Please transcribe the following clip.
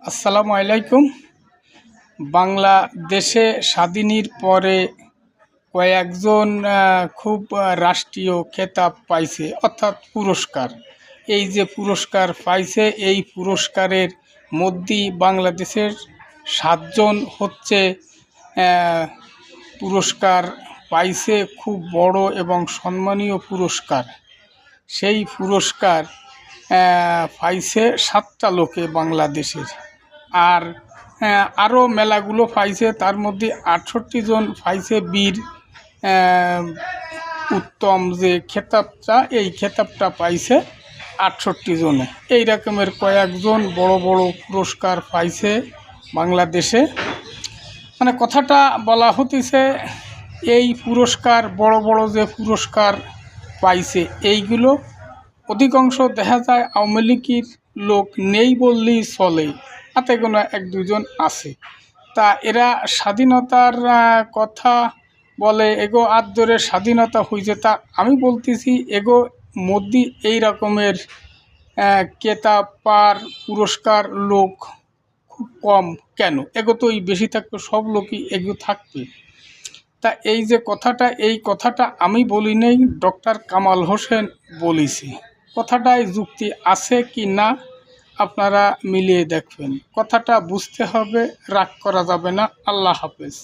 আসসালামু আলাইকুম। বাংলাদেশে স্বাধীনের পরে কয়েকজন খুব রাষ্ট্রীয় খেতাব পাইছে, অর্থাৎ পুরস্কার। এই যে পুরস্কার পাইছে, এই পুরস্কারের মধ্যেই বাংলাদেশের 7 জন হচ্ছে পুরস্কার পাইছে, খুব বড় এবং সম্মানীয় পুরস্কার। সেই পুরস্কার পাইছে 7টা লোকে বাংলাদেশের। আর আরও মেলাগুলো পাইছে, তার মধ্যে 68 জন পাইছে বীর উত্তম যে খেতাবটা, এই খেতাবটা পাইছে 68 জনে। এই রকমের কয়েকজন বড় বড় পুরস্কার পাইছে বাংলাদেশে। মানে কথাটা বলা হতেছে, এই পুরস্কার বড় বড় যে পুরস্কার পাইছে, এইগুলো অধিকাংশ দেখা যায় আওয়ামী লীগের লোক নেই বললেই চলে, হাতে গোনা 1-2 জন আছে। তা এরা স্বাধীনতার কথা বলে, এগো আদরে স্বাধীনতা হয়েছে। তা আমি বলতেছি, এগো মধ্যে এই রকমের কেতাব পার পুরস্কার লোক খুব কম কেন? এগো তো এই বেশি থাকবে, সব লোকই এগো থাকবে। তা এই যে কথাটা, এই কথাটা আমি বলি নেই, ডক্টর কামাল হোসেন বলেছি। কথাটায় যুক্তি আছে কি না আপনারা মিলিয়ে দেখবেন। কথাটা বুঝতে হবে, রাগ করা যাবে না। আল্লাহ হাফেজ।